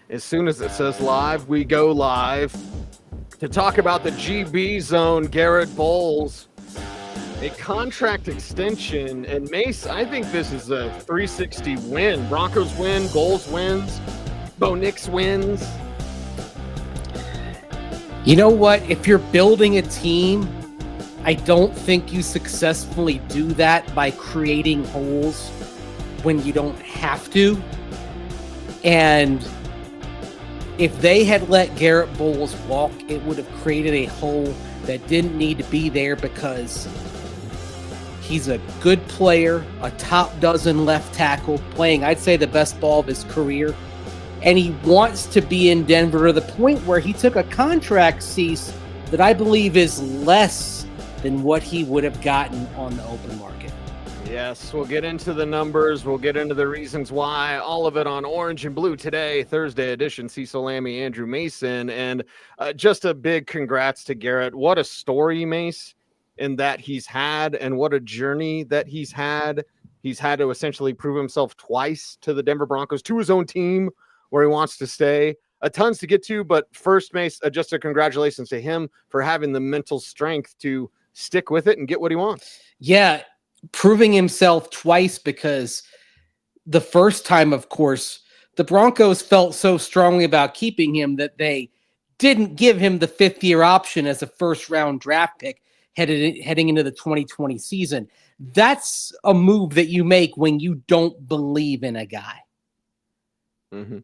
As soon as it says live, we go live to talk about the GB zone, Garett Bolles, a contract extension. And Mace, I think this is a 360 win. Broncos win, Bolles wins, Bo Nix wins. You know what? If you're building a team, I don't think you successfully do that by creating holes when you don't have to. And if they had let Garett Bolles walk, it would have created a hole that didn't need to be there, because he's a good player, a top dozen left tackle, playing, I'd say, the best ball of his career. And he wants to be in Denver to the point where he took a contract, cease, that I believe is less than what he would have gotten on the open market. Yes, we'll get into the numbers. We'll get into the reasons why. All of it on Orange and Blue today, Thursday edition. Cecil, Lammey, Andrew Mason. And just a big congrats to Garett. What a story, Mace, in that he's had, and what a journey that he's had. He's had to essentially prove himself twice to the Denver Broncos, to his own team where he wants to stay. Tons to get to, but first, Mace, just a congratulations to him for having the mental strength to stick with it and get what he wants. Yeah, proving himself twice, because the first time, of course, the Broncos felt so strongly about keeping him that they didn't give him the fifth-year option as a first-round draft pick heading into the 2020 season. That's a move that you make when you don't believe in a guy. Mm-hmm.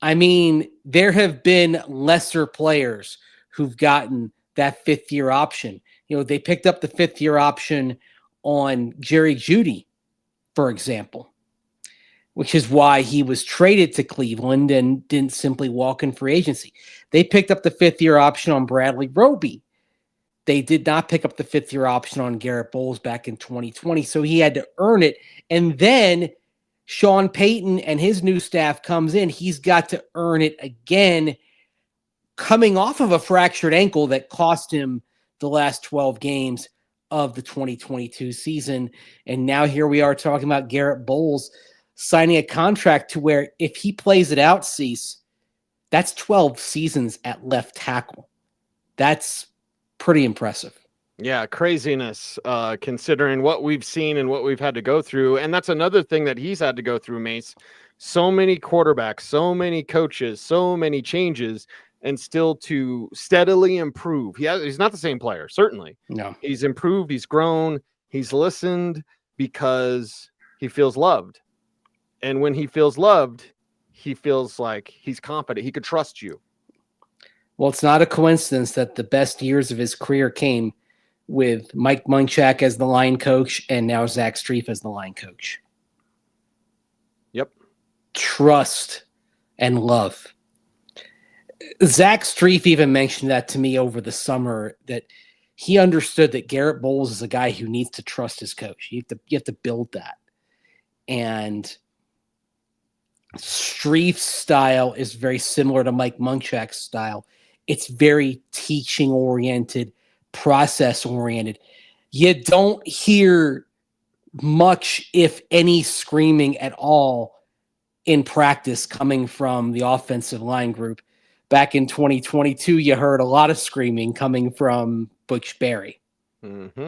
I mean, there have been lesser players who've gotten that fifth-year option. You know, they picked up the fifth-year option on Jerry Jeudy, for example, which is why he was traded to Cleveland and didn't simply walk in free agency. They picked up the fifth-year option on Bradley Roby. They did not pick up the fifth-year option on Garett Bolles back in 2020, so he had to earn it. And then Sean Payton and his new staff comes in. He's got to earn it again, coming off of a fractured ankle that cost him the last 12 games of the 2022 season. And now here we are talking about Garett Bolles signing a contract to where, if he plays it out, Cease, that's 12 seasons at left tackle. That's pretty impressive. Yeah, craziness, considering what we've seen and what we've had to go through. And that's another thing that he's had to go through, Mace. So many quarterbacks, so many coaches, so many changes, and still to steadily improve. He's not the same player, certainly. No. He's improved, he's grown, he's listened, because he feels loved. And when he feels loved, he feels like he's confident. He could trust you. Well, it's not a coincidence that the best years of his career came with Mike Munchak as the line coach and now Zach Strief as the line coach. Yep. Trust and love. Zach Strief even mentioned that to me over the summer, that he understood that Garett Bolles is a guy who needs to trust his coach. You have to build that. And Strief's style is very similar to Mike Munchak's style. It's very teaching oriented, process oriented. You don't hear much, if any, screaming at all in practice coming from the offensive line group. Back in 2022, you heard a lot of screaming coming from Butch Barry. Mm-hmm.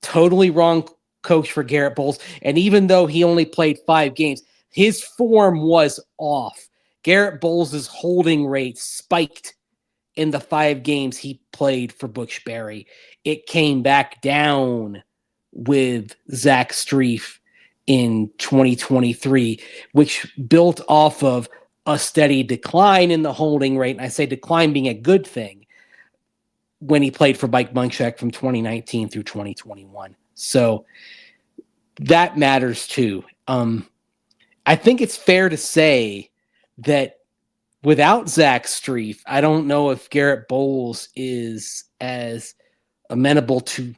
Totally wrong coach for Garett Bolles. And even though he only played 5 games, his form was off. Garett Bolles' holding rate spiked in the 5 games he played for Butch Barry. It came back down with Zach Strief in 2023, which built off of a steady decline in the holding rate. And I say decline being a good thing when he played for Mike Munchak from 2019 through 2021. So that matters too. I think it's fair to say that without Zach Strief, I don't know if Garett Bolles is as amenable to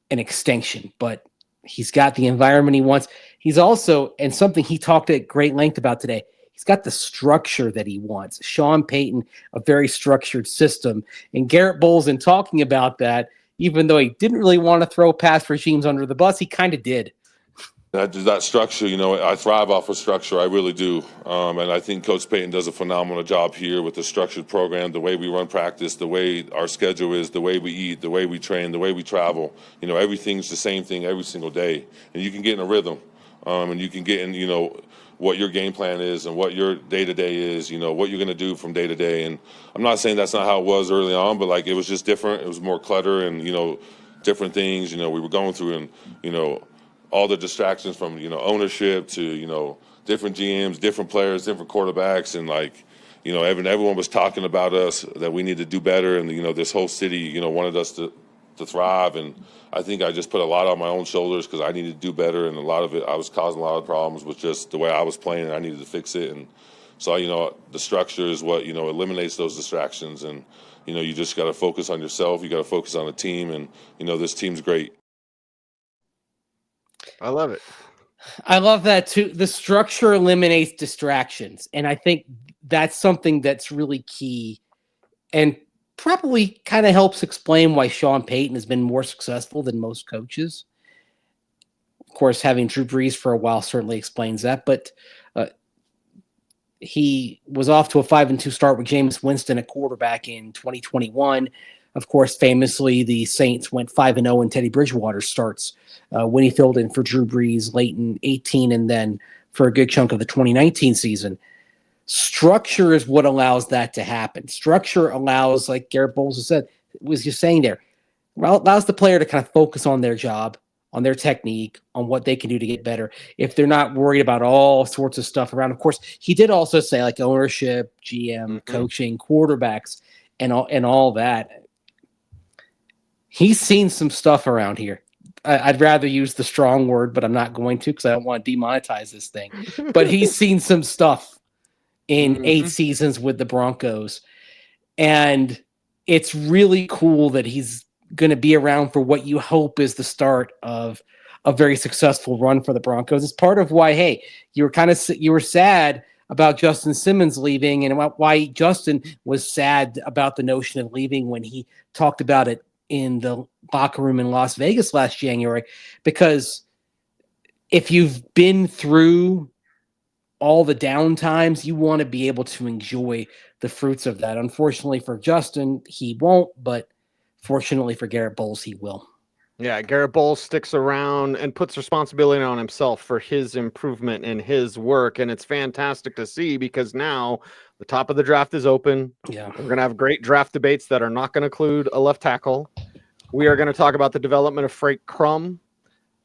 an extension, but he's got the environment he wants. He's also, and something he talked at great length about today, he's got the structure that he wants. Sean Payton, a very structured system. And Garett Bolles, in talking about that, even though he didn't really want to throw past regimes under the bus, he kind of did. That structure, I thrive off of structure. I really do. And I think Coach Payton does a phenomenal job here with the structured program, the way we run practice, the way our schedule is, the way we eat, the way we train, the way we travel. Everything's the same thing every single day. And you can get in a rhythm. And you can get in, what your game plan is and what your day-to-day is, what you're going to do from day to day. And I'm not saying that's not how it was early on, but, it was just different. It was more clutter and, different things, we were going through and, all the distractions from, ownership to, different GMs, different players, different quarterbacks. And everyone was talking about us, that we need to do better. And, this whole city, wanted us to thrive. And I think I just put a lot on my own shoulders because I needed to do better. And a lot of it, I was causing a lot of problems with just the way I was playing, and I needed to fix it. And so, the structure is what, eliminates those distractions. And, you just got to focus on yourself. You got to focus on the team. And, this team's great. I love it. I love that too. The structure eliminates distractions. And I think that's something that's really key and probably kind of helps explain why Sean Payton has been more successful than most coaches. Of course, having Drew Brees for a while certainly explains that, but he was off to a 5-2 start with Jameis Winston at quarterback in 2021. Of course, famously, the Saints went 5-0 in Teddy Bridgewater starts when he filled in for Drew Brees late in 2018 and then for a good chunk of the 2019 season. Structure is what allows that to happen. Structure allows, like Garett Bolles has said, was just saying there, allows the player to kind of focus on their job, on their technique, on what they can do to get better. If they're not worried about all sorts of stuff around, of course, he did also say like ownership, GM, coaching, quarterbacks, and all that. He's seen some stuff around here. I'd rather use the strong word, but I'm not going to because I don't want to demonetize this thing. But he's seen some stuff in 8 seasons with the Broncos. And it's really cool that he's going to be around for what you hope is the start of a very successful run for the Broncos. It's part of why, hey, you were sad about Justin Simmons leaving and why Justin was sad about the notion of leaving when he talked about it in the locker room in Las Vegas last January, because if you've been through all the down times, you want to be able to enjoy the fruits of that. Unfortunately for Justin, he won't, but fortunately for Garett Bolles, he will. Yeah, Garett Bolles sticks around and puts responsibility on himself for his improvement in his work, and it's fantastic to see because now the top of the draft is open. Yeah, we're going to have great draft debates that are not going to include a left tackle. We are going to talk about the development of Frank Crum,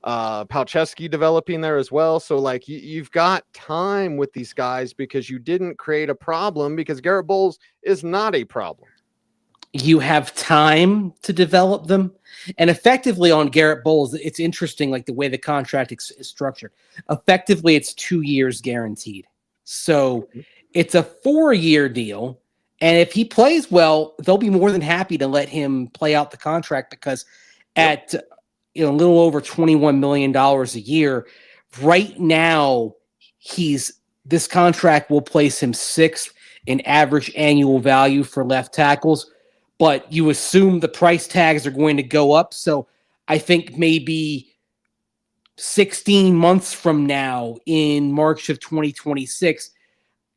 Palczewski developing there as well. So, you've got time with these guys because you didn't create a problem because Garett Bolles is not a problem. You have time to develop them. And effectively on Garett Bolles, it's interesting, the way the contract is structured. Effectively, it's 2 years guaranteed. So it's a 4-year deal. And if he plays well, they'll be more than happy to let him play out the contract because at a little over $21 million a year, right now, this contract will place him 6th in average annual value for left tackles. But you assume the price tags are going to go up. So I think maybe 16 months from now in March of 2026,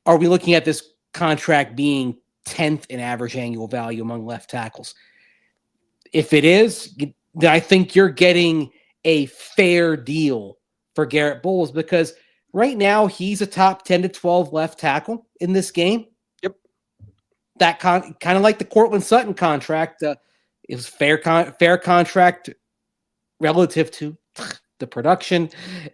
are we looking at this contract being 10th in average annual value among left tackles? If it is, I think you're getting a fair deal for Garett Bolles because right now he's a top 10 to 12 left tackle in this game. That kind of like the Courtland Sutton contract, it was fair contract relative to the production,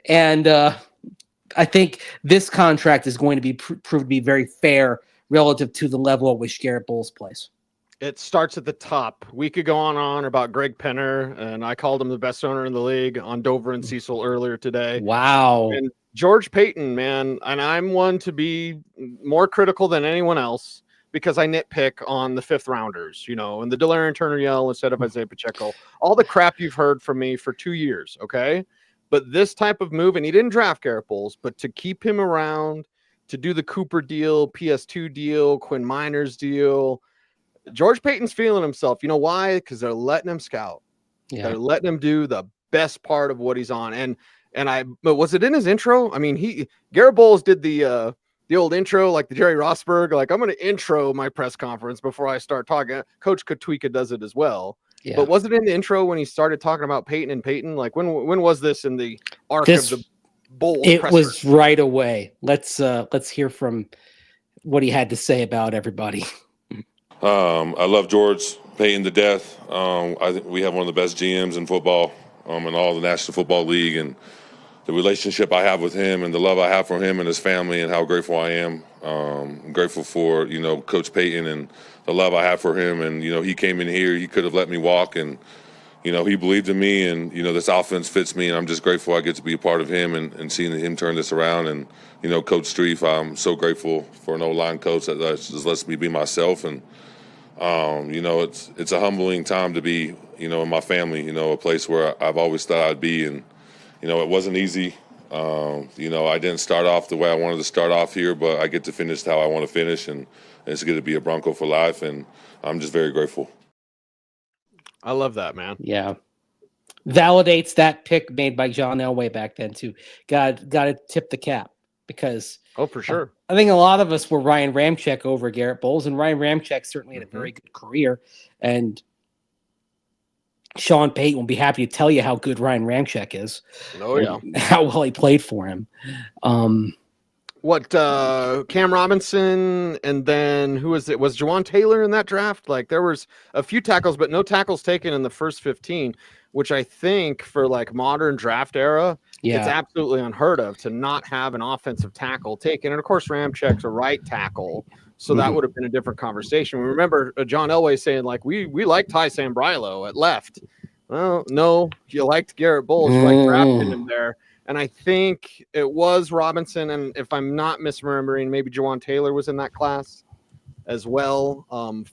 and I think this contract is going to be proved to be very fair relative to the level at which Garett Bolles plays. It starts at the top. We could go on about Greg Penner, and I called him the best owner in the league on Dover and Cecil earlier today. Wow. And George Payton, man, and I'm one to be more critical than anyone else, because I nitpick on the 5th rounders, and the Delarian Turner yell instead of Isaiah Pacheco, all the crap you've heard from me for 2 years. Okay. But this type of move, and he didn't draft Garett Bolles, but to keep him around, to do the Cooper deal, PS2 deal, Quinn Miners deal, George Payton's feeling himself. You know why? Because they're letting him scout. Yeah. They're letting him do the best part of what he's on. And but was it in his intro? I mean, Garett Bolles did the old intro, like the Jerry Rossberg, like, I'm going to intro my press conference before I start talking. Coach Katwika does it as well. Yeah. But was it in the intro when he started talking about Payton and Payton? Like, when was this in the arc of the Bolles It presser? was right away. Let's hear from what he had to say about everybody. I love George Payton to death. I think we have one of the best GMs in football, in all the National Football League, and the relationship I have with him and the love I have for him and his family and how grateful I am. I'm grateful for, Coach Payton and the love I have for him. And, he came in here, he could have let me walk, and, he believed in me, and, this offense fits me, and I'm just grateful I get to be a part of him and seeing him turn this around. And, Coach Streif, I'm so grateful for an O-line coach that just lets me be myself. And, it's a humbling time to be, in my family, a place where I've always thought I'd be. And, it wasn't easy. I didn't start off the way I wanted to start off here, but I get to finish how I want to finish, and it's going to be a Bronco for life, and I'm just very grateful. I love that, man. Yeah. Validates that pick made by John Elway back then, too. Got to tip the cap, because for sure. I think a lot of us were Ryan Ramczyk over Garett Bolles, and Ryan Ramczyk certainly had a very good career, and Sean Payton will be happy to tell you how good Ryan Ramczyk is. Oh, yeah. How well he played for him. Cam Robinson, and then who was it? Was Jawan Taylor in that draft? Like, there was a few tackles, but no tackles taken in the first 15, which I think for like modern draft era, it's absolutely unheard of to not have an offensive tackle taken. And of course, Ramczyk's a right tackle, so that would have been a different conversation. We remember John Elway saying, like, we like Ty Sambrailo at left. Well, no, you liked Garett Bolles, you like drafting him there. And I think it was Robinson, and if I'm not misremembering, maybe Jawan Taylor was in that class as well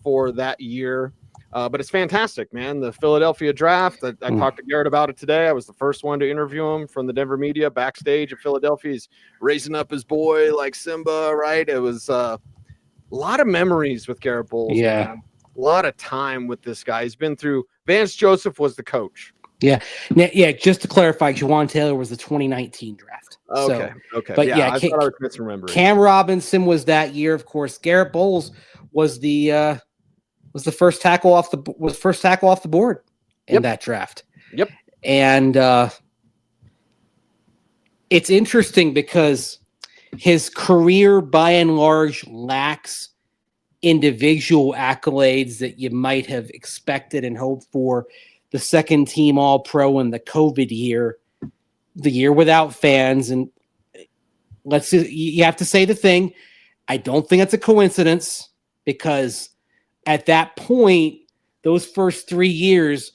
for that year. But it's fantastic, man. The Philadelphia draft, I talked to Garrett about it today. I was the first one to interview him from the Denver media backstage at Philadelphia. He's raising up his boy like Simba, right? It was a lot of memories with Garett Bolles. Yeah. Man. A lot of time with this guy. He's been through – Vance Joseph was the coach. Yeah. Yeah, just to clarify, Jawan Taylor was the 2019 draft. Okay. But I thought I was misremembering. Cam Robinson was that year, of course. Garett Bolles was the first tackle off the board in that draft. Yep. And it's interesting because his career by and large lacks individual accolades that you might have expected and hoped for. The second team All-Pro in the COVID year, the year without fans. And you have to say the thing. I don't think it's a coincidence, because at that point, those first 3 years,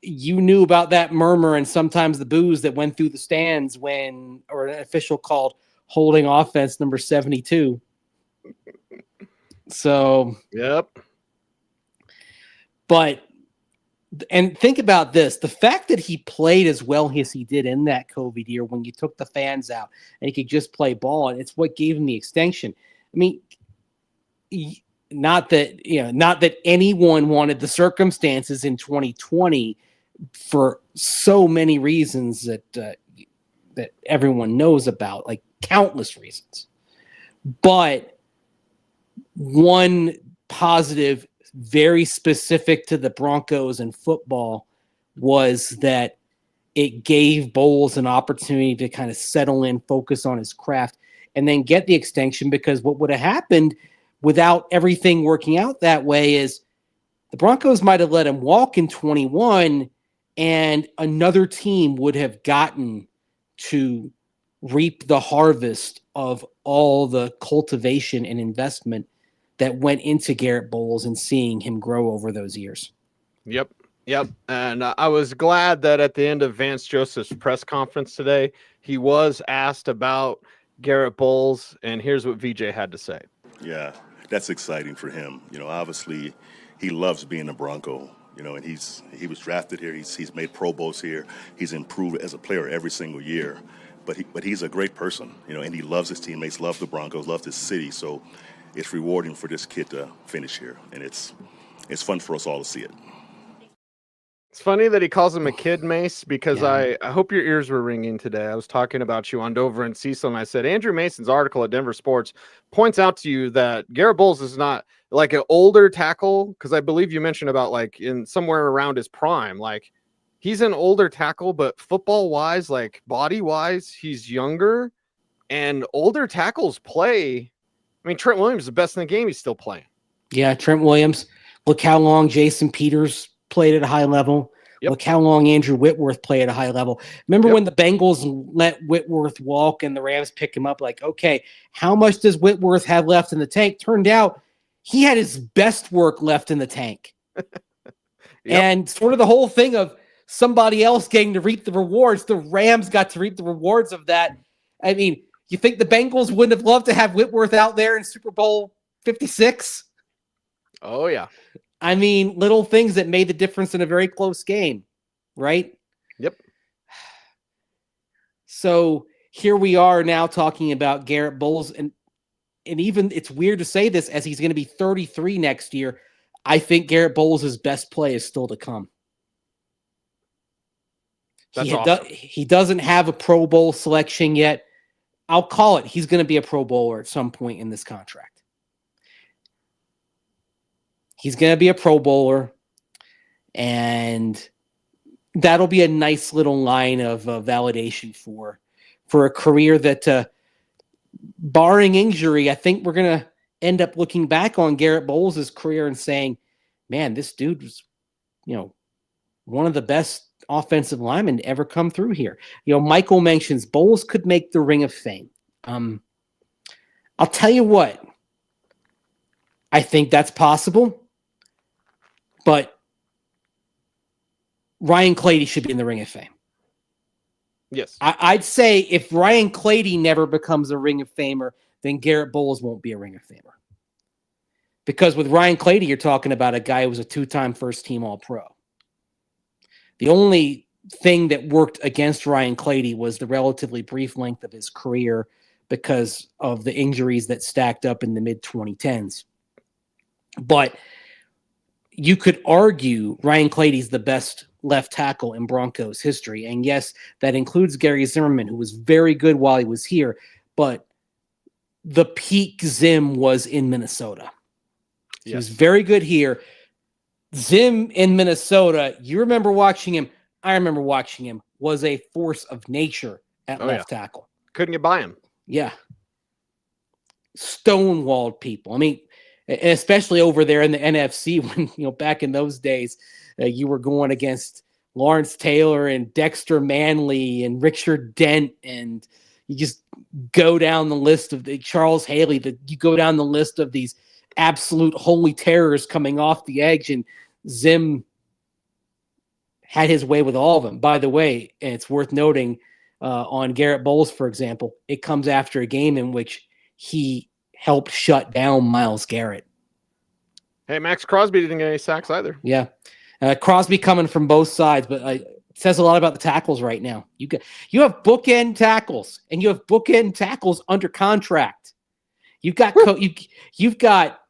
you knew about that murmur and sometimes the boos that went through the stands when, or an official called holding offense number 72. So, yep. But, and think about this, the fact that he played as well as he did in that COVID year when you took the fans out and he could just play ball, and it's what gave him the extension. I mean, not that anyone wanted the circumstances in 2020 for so many reasons that everyone knows about, like countless reasons. But one positive, very specific to the Broncos and football, was that it gave Bolles an opportunity to kind of settle in, focus on his craft, and then get the extension. Because what would have happened without everything working out that way is the Broncos might have let him walk in 21, and another team would have gotten to reap the harvest of all the cultivation and investment that went into Garett Bolles and seeing him grow over those years. Yep. And I was glad that at the end of Vance Joseph's press conference today, he was asked about Garett Bolles, and here's what VJ had to say. Yeah, that's exciting for him. Obviously he loves being a Bronco, and he was drafted here. He's made Pro Bowls here. He's improved as a player every single year, but he's a great person, and he loves his teammates, loves the Broncos, loves his city. So it's rewarding for this kid to finish here, and it's fun for us all to see it. It's funny that he calls him a kid, Mace, because Yeah. I hope your ears were ringing today. I was talking about you on Dover and Cecil, and I said Andrew Mason's article at Denver Sports points out to you that Garett Bolles is not like an older tackle, because I believe you mentioned about like in somewhere around his prime. Like he's an older tackle, but football wise, like body wise, he's younger, and older tackles play. I mean, Trent Williams is the best in the game. He's still playing. Yeah, Trent Williams. Look how long Jason Peters played at a high level. Yep. Look how long Andrew Whitworth played at a high level. Remember when the Bengals let Whitworth walk and the Rams pick him up? Like, okay, how much does Whitworth have left in the tank? Turned out he had his best work left in the tank. And sort of the whole thing of somebody else getting to reap the rewards. The Rams got to reap the rewards of that. I mean, you think the Bengals wouldn't have loved to have Whitworth out there in Super Bowl 56? Oh, yeah. I mean, little things that made the difference in a very close game, right? Yep. So here we are now talking about Garett Bolles, and even it's weird to say this as he's going to be 33 next year. I think Garett Bolles' best play is still to come. That's awesome. He doesn't have a Pro Bowl selection yet. I'll call it. He's going to be a Pro Bowler at some point in this contract. He's going to be a Pro Bowler, and that'll be a nice little line of validation for a career that, barring injury, I think we're going to end up looking back on Garett Bolles' career and saying, man, this dude was, one of the best offensive linemen to ever come through here. Michael mentions Bolles could make the Ring of Fame. I'll tell you what, I think that's possible, but Ryan Clady should be in the Ring of Fame. Yes. I'd say if Ryan Clady never becomes a Ring of Famer, then Garett Bolles won't be a Ring of Famer. Because with Ryan Clady, you're talking about a guy who was a two-time first-team All-Pro. The only thing that worked against Ryan Clady was the relatively brief length of his career because of the injuries that stacked up in the mid-2010s. But you could argue Ryan Clady's the best left tackle in Broncos history. And yes, that includes Gary Zimmerman, who was very good while he was here. But the peak Zim was in Minnesota. Yes. He was very good here. Zim in Minnesota, you remember watching him. I remember watching him, was a force of nature at left tackle. Couldn't get by him. Yeah. Stonewalled people. I mean, especially over there in the NFC when, back in those days, you were going against Lawrence Taylor and Dexter Manley and Richard Dent, and you just go down the list of the Charles Haley, you go down the list of these absolute holy terrors coming off the edge, and Zim had his way with all of them. By the way, and it's worth noting on Garett Bolles, for example, it comes after a game in which he helped shut down Myles Garrett. Hey, Max Crosby didn't get any sacks either. Yeah. Crosby coming from both sides, but it says a lot about the tackles right now. You have bookend tackles, and you have bookend tackles under contract. You've got you've got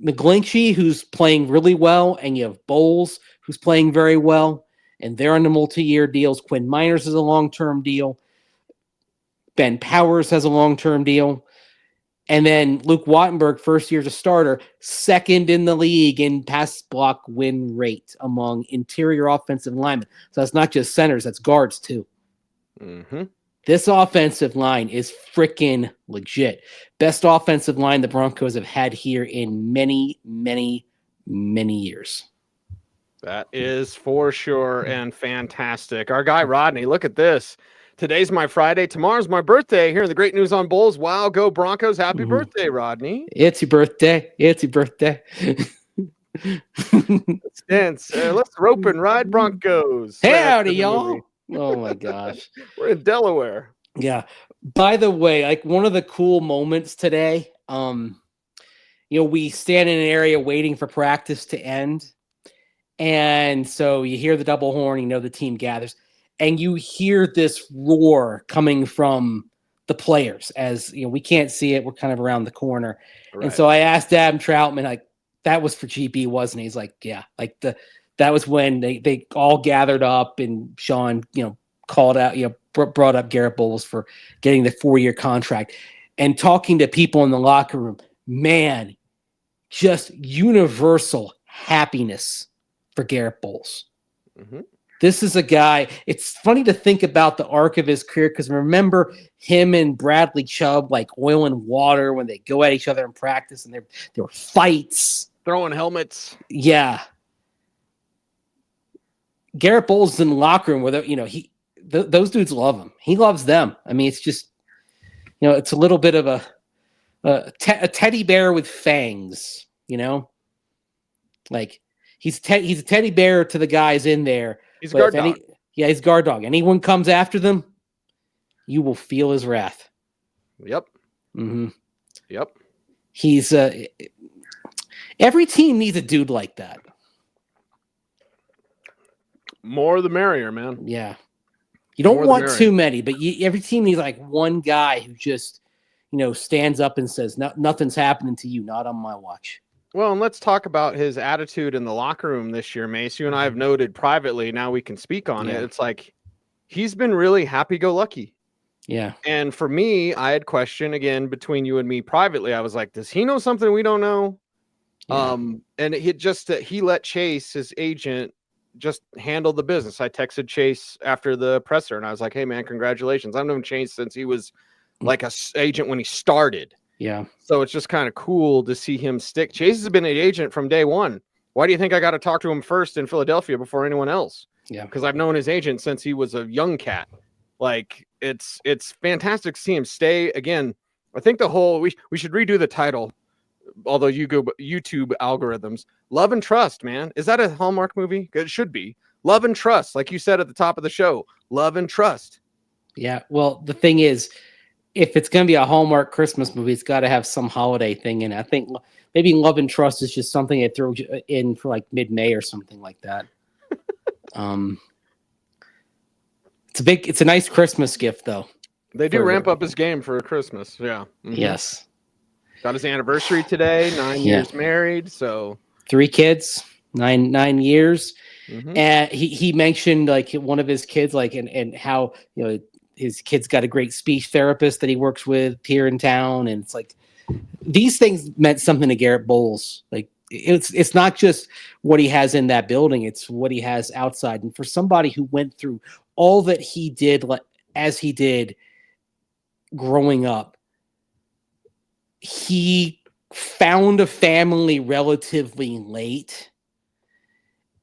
McGlinchey, who's playing really well, and you have Bolles, who's playing very well, and they're on the multi-year deals. Quinn Miners has a long-term deal. Ben Powers has a long-term deal. And then Luke Wattenberg, first year as a starter, second in the league in pass block win rate among interior offensive linemen. So that's not just centers, that's guards too. Mm-hmm. This offensive line is freaking legit. Best offensive line the Broncos have had here in many, many, many years. That is for sure and fantastic. Our guy Rodney, look at this. Today's my Friday. Tomorrow's my birthday. Here in the Great News on Bulls. Wow, go Broncos. Happy birthday, Rodney. It's your birthday. It's your birthday. Let's rope and ride Broncos. Howdy, y'all. Oh, my gosh. We're in Delaware. Yeah. By the way, like one of the cool moments today, we stand in an area waiting for practice to end. And so you hear the double horn, the team gathers. And you hear this roar coming from the players as, we can't see it. We're kind of around the corner. Right. And so I asked Adam Troutman, like, that was for GB, wasn't he? He's like, yeah, like the that was when they all gathered up and Sean, called out, brought up Garett Bolles for getting the 4-year contract and talking to people in the locker room. Man, just universal happiness for Garett Bolles. Mm-hmm. This is a guy, it's funny to think about the arc of his career because remember him and Bradley Chubb like oil and water when they go at each other in practice and there were fights. Throwing helmets. Yeah. Garett Bolles is in the locker room where those dudes love him. He loves them. I mean, it's just, it's a little bit of a teddy bear with fangs, like he's a teddy bear to the guys in there. He's a guard dog. He's guard dog. Anyone comes after them, you will feel his wrath. Yep. Mm-hmm. Yep. He's every team needs a dude like that. More the merrier, man. Yeah. You don't want too many, but every team needs like one guy who just, stands up and says, nothing's happening to you, not on my watch. Well, and let's talk about his attitude in the locker room this year, Mace. You and I have noted privately, now we can speak on it. It's like he's been really happy-go-lucky. Yeah. And for me, I had questioned, again, between you and me privately. I was like, does he know something we don't know? Yeah. And he let Chase, his agent, just handle the business. I texted Chase after the presser, and I was like, hey, man, congratulations. I've known Chase since he was like a agent when he started. Yeah. So it's just kind of cool to see him stick. Chase has been an agent from day one. Why do you think I got to talk to him first in Philadelphia before anyone else? Yeah. Because I've known his agent since he was a young cat. Like, it's fantastic to see him stay. Again, I think we should redo the title, although you go YouTube algorithms. Love and Trust, man. Is that a Hallmark movie? It should be. Love and Trust, like you said at the top of the show. Love and Trust. Yeah. Well, the thing is, if it's going to be a Hallmark Christmas movie, it's got to have some holiday thing in it. I think maybe Love and Trust is just something they throw in for like mid-May or something like that. It's a nice Christmas gift though. They do ramp up his game for Christmas. Yeah. Mm-hmm. Yes. Got his anniversary today, 9 years married. So 3 kids, 9 years. Mm-hmm. And he mentioned like one of his kids, like, and how, his kid's got a great speech therapist that he works with here in town. And it's like, these things meant something to Garett Bolles. Like it's not just what he has in that building. It's what he has outside. And for somebody who went through all that he did, as he did growing up, he found a family relatively late.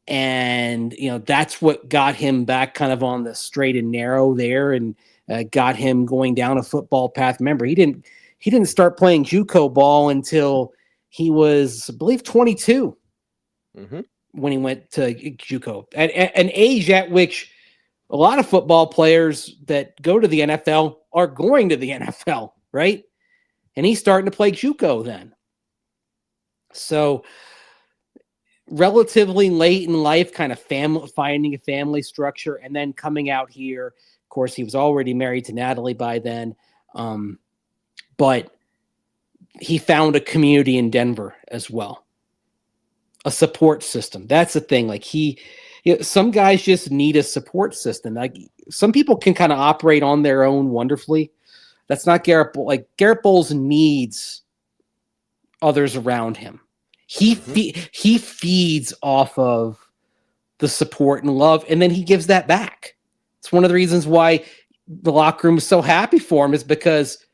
And, that's what got him back kind of on the straight and narrow there and got him going down a football path. Remember, he didn't start playing JUCO ball until he was, I believe, 22 when he went to JUCO. At an age at which a lot of football players that go to the NFL are going to the NFL, right? And he's starting to play JUCO then. So relatively late in life, kind of finding a family structure, and then coming out here. Of course, he was already married to Natalie by then, but he found a community in Denver as well, a support system. That's the thing. Like some guys just need a support system. Like some people can kind of operate on their own wonderfully. That's not Garett. Like Garett Bolles needs others around him. He feeds off of the support and love, and then he gives that back. It's one of the reasons why the locker room is so happy for him, is because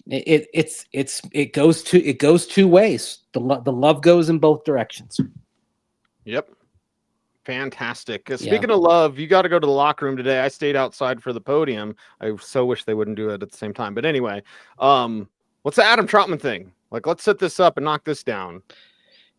it goes two ways. The love goes in both directions. Yep. Fantastic. Speaking of love, you got to go to the locker room today. I stayed outside for the podium. I so wish they wouldn't do it at the same time. But anyway, what's the Adam Troutman thing? Like, let's set this up and knock this down.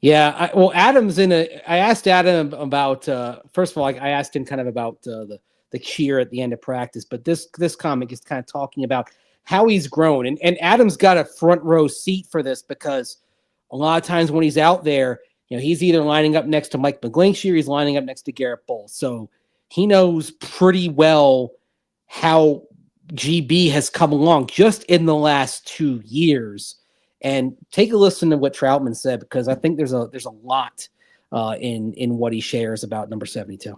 Yeah. I asked Adam about, first of all, I asked him kind of about the cheer at the end of practice, but this comic is kind of talking about how he's grown. And Adam's got a front row seat for this, because a lot of times when he's out there, he's either lining up next to Mike McGlinchey or he's lining up next to Garett Bolles. So he knows pretty well how GB has come along just in the last 2 years. And take a listen to what Troutman said, because I think there's a lot in what he shares about number 72.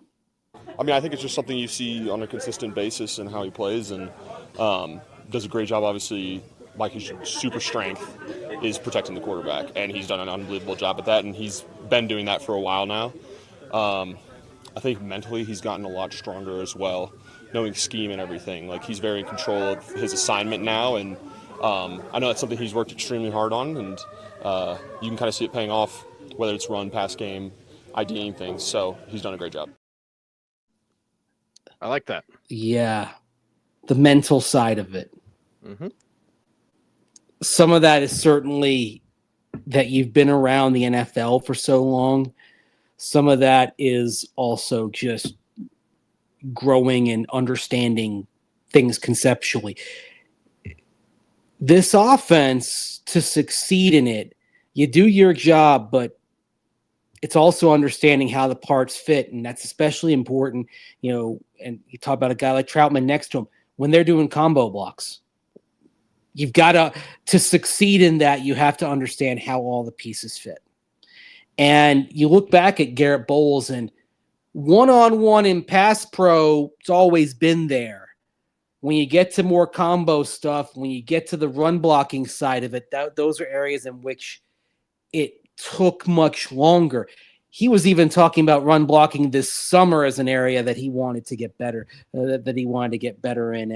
I mean, I think it's just something you see on a consistent basis in how he plays, and does a great job. Obviously, like his super strength is protecting the quarterback, and he's done an unbelievable job at that, and he's been doing that for a while now. I think mentally he's gotten a lot stronger as well, knowing scheme and everything. Like, he's very in control of his assignment now, and I know that's something he's worked extremely hard on, and you can kind of see it paying off, whether it's run, pass game, IDing things. So he's done a great job. I like that. Yeah. The mental side of it. Mm-hmm. Some of that is certainly that you've been around the NFL for so long. Some of that is also just growing and understanding things conceptually. This offense, to succeed in it, you do your job, but it's also understanding how the parts fit, and that's especially important, and you talk about a guy like Troutman next to him, when they're doing combo blocks. You've got to succeed in that, you have to understand how all the pieces fit. And you look back at Garett Bolles, and one-on-one in pass pro, it's always been there. When you get to more combo stuff, when you get to the run blocking side of it, those are areas in which it took much longer. He was even talking about run blocking this summer as an area that he wanted to get better, in.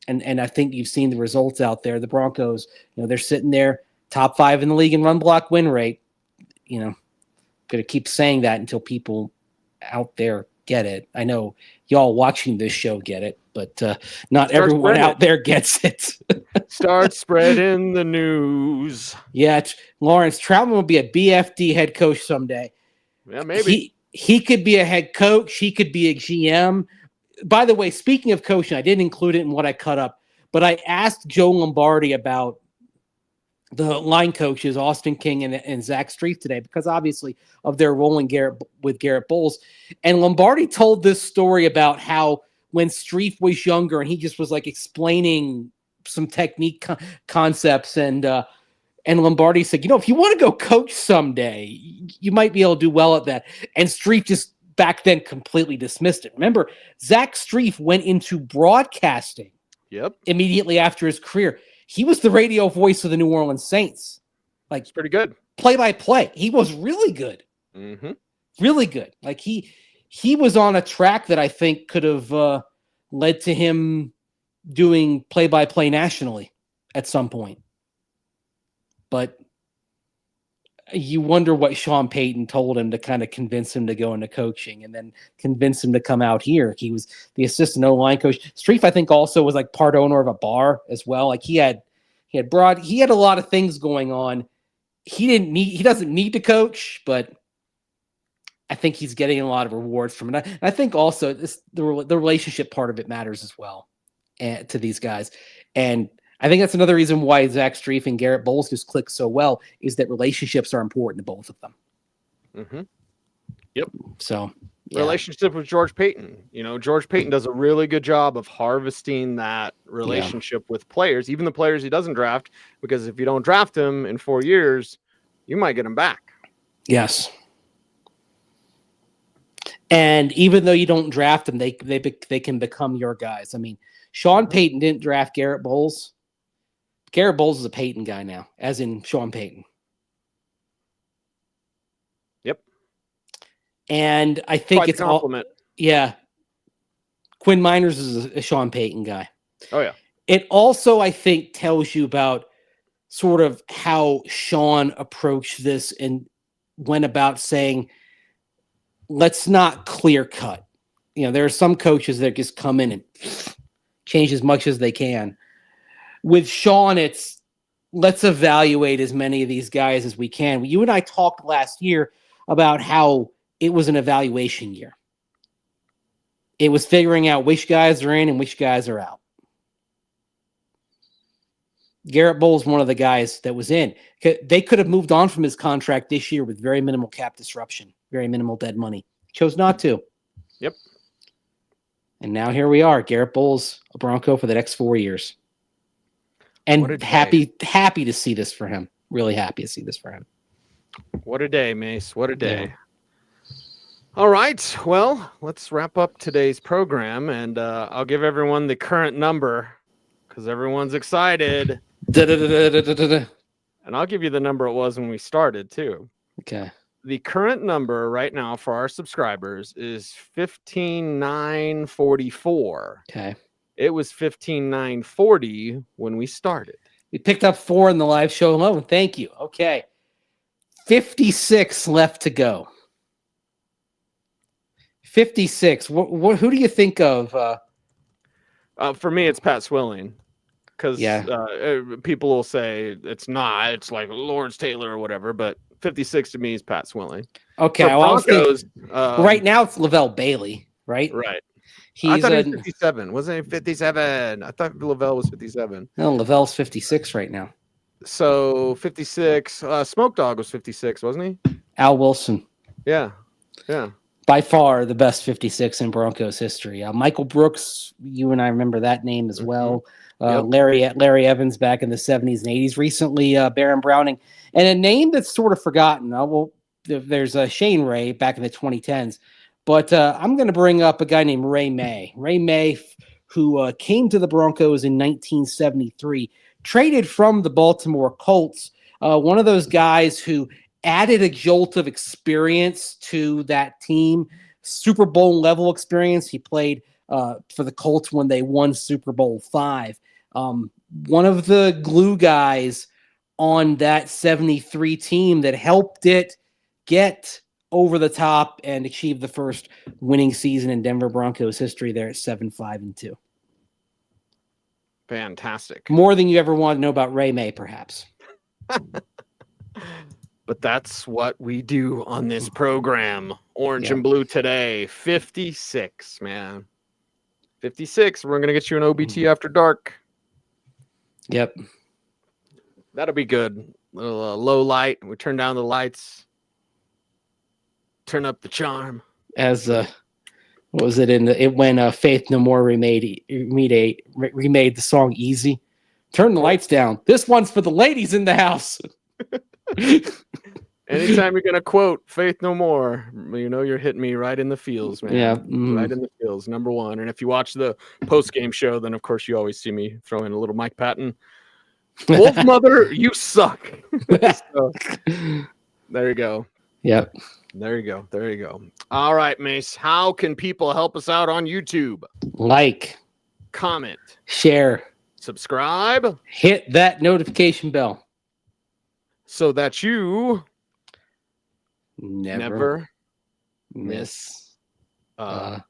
And I think you've seen the results out there. The Broncos, they're sitting there top 5 in the league in run block win rate. Going to keep saying that until people out there get it. I know y'all watching this show get it, but not everyone out there gets it. Start spreading the news. Yeah, Lawrence Troutman will be a BFD head coach someday. Yeah, maybe. He could be a head coach. He could be a GM. By the way, speaking of coaching, I didn't include it in what I cut up, but I asked Joe Lombardi about the line coaches, Austin King and Zach Strief today, because obviously of their role in Garett Bolles. And Lombardi told this story about how when Strief was younger and he just was like explaining some technique concepts, and Lombardi said, if you want to go coach someday, you might be able to do well at that. And Strief just back then completely dismissed it. Remember, Zach Strief went into broadcasting immediately after his career. He was the radio voice of the New Orleans Saints. Like, it's pretty good. Play-by-play. He was really good. Mm-hmm. Really good. Like, he was on a track that I think could have led to him doing play-by-play nationally at some point. But you wonder what Sean Payton told him to kind of convince him to go into coaching and then convince him to come out here. He was the assistant O-line coach. Strief, I think, also was like part owner of a bar as well. Like, he had a lot of things going on. He doesn't need to coach, but I think he's getting a lot of rewards from it. And I think also the relationship part of it matters as well to these guys. And I think that's another reason why Zach Strief and Garett Bolles just click so well, is that relationships are important to both of them. Mm-hmm. Yep. So, relationship with George Payton. George Payton does a really good job of harvesting that relationship with players, even the players he doesn't draft, because if you don't draft him in 4 years, you might get him back. Yes. And even though you don't draft them, they can become your guys. I mean, Sean Payton didn't draft Garett Bolles. Garett Bolles is a Payton guy now, as in Sean Payton. Yep. And I think it's a compliment. Quinn Miners is a Sean Payton guy. Oh, yeah. It also, I think, tells you about sort of how Sean approached this and went about saying, let's not clear cut. There are some coaches that just come in and change as much as they can. With Sean, it's let's evaluate as many of these guys as we can. You and I talked last year about how it was an evaluation year. It was figuring out which guys are in and which guys are out. Garett Bolles, one of the guys that was in. They could have moved on from his contract this year with very minimal cap disruption, very minimal dead money. Chose not to. Yep. And now here we are, Garett Bolles, a Bronco for the next 4 years. And happy to see this for him. Really happy to see this for him. What a day, Mace. What a day. Yeah. All right. Well, let's wrap up today's program, and I'll give everyone the current number because everyone's excited. Da-da-da-da-da-da-da. And I'll give you the number it was when we started, too. Okay. The current number right now for our subscribers is 15,944. Okay. It was 15,940 when we started. We picked up 4 in the live show alone. Thank you. Okay. 56 left to go. 56. Who do you think of? For me, it's Pat Swilling. Because Yeah. people will say it's not. It's like Lawrence Taylor or whatever. But 56 to me is Pat Swilling. Okay. For Well, I was Broncos, thinking, right now it's Lavelle Bailey, right? right. I He's thought he was 57. Wasn't he 57? I thought Lavelle was 57. No, Lavelle's 56 right now. So 56. Smoke Dog was 56, wasn't he? Al Wilson, Yeah. Yeah. by far the best 56 in Broncos history. Michael Brooks, you and I remember that name as well. Yep. Larry Evans back in the 70s and 80s. Recently, Baron Browning. And a name that's sort of forgotten. There's Shane Ray back in the 2010s. But I'm going to bring up a guy named Ray May. Ray May, who came to the Broncos in 1973, traded from the Baltimore Colts. One of those guys who added a jolt of experience to that team, Super Bowl level experience. He played for the Colts when they won Super Bowl V. One of the glue guys on that 73 team that helped it get over the top and achieve the first winning season in Denver Broncos history there at 7-5-2. Fantastic. More than you ever want to know about Ray May, perhaps. But that's what we do on this program. Orange Yeah. and blue today. 56, man. 56. We're going to get you an OBT after dark. Yep. That'll be good. Little low light. We turn down the lights. Turn up the charm. As what was it when Faith No More remade the song Easy? Turn the lights down. This one's for the ladies in the house. Anytime you're gonna quote Faith No More, you know you're hitting me right in the feels, man. Yeah, Right in the feels, number one. And if you watch the post-game show, then of course you always see me throw in a little Mike Patton. Wolf Mother, you suck. So, there you go. Yep. There you go. There you go. All right, Mace. How can people help us out on YouTube? Like, Comment, share, subscribe, hit that notification bell. so that you Never miss vid.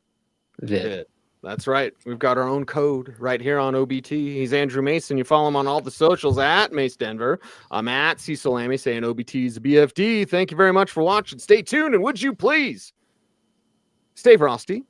it. That's right. We've got our own code right here on OBT. He's Andrew Mason. You follow him on all the socials at Mace Denver. I'm at Cecil Lammey saying OBT's BFD. Thank you very much for watching. Stay tuned, and would you please stay frosty,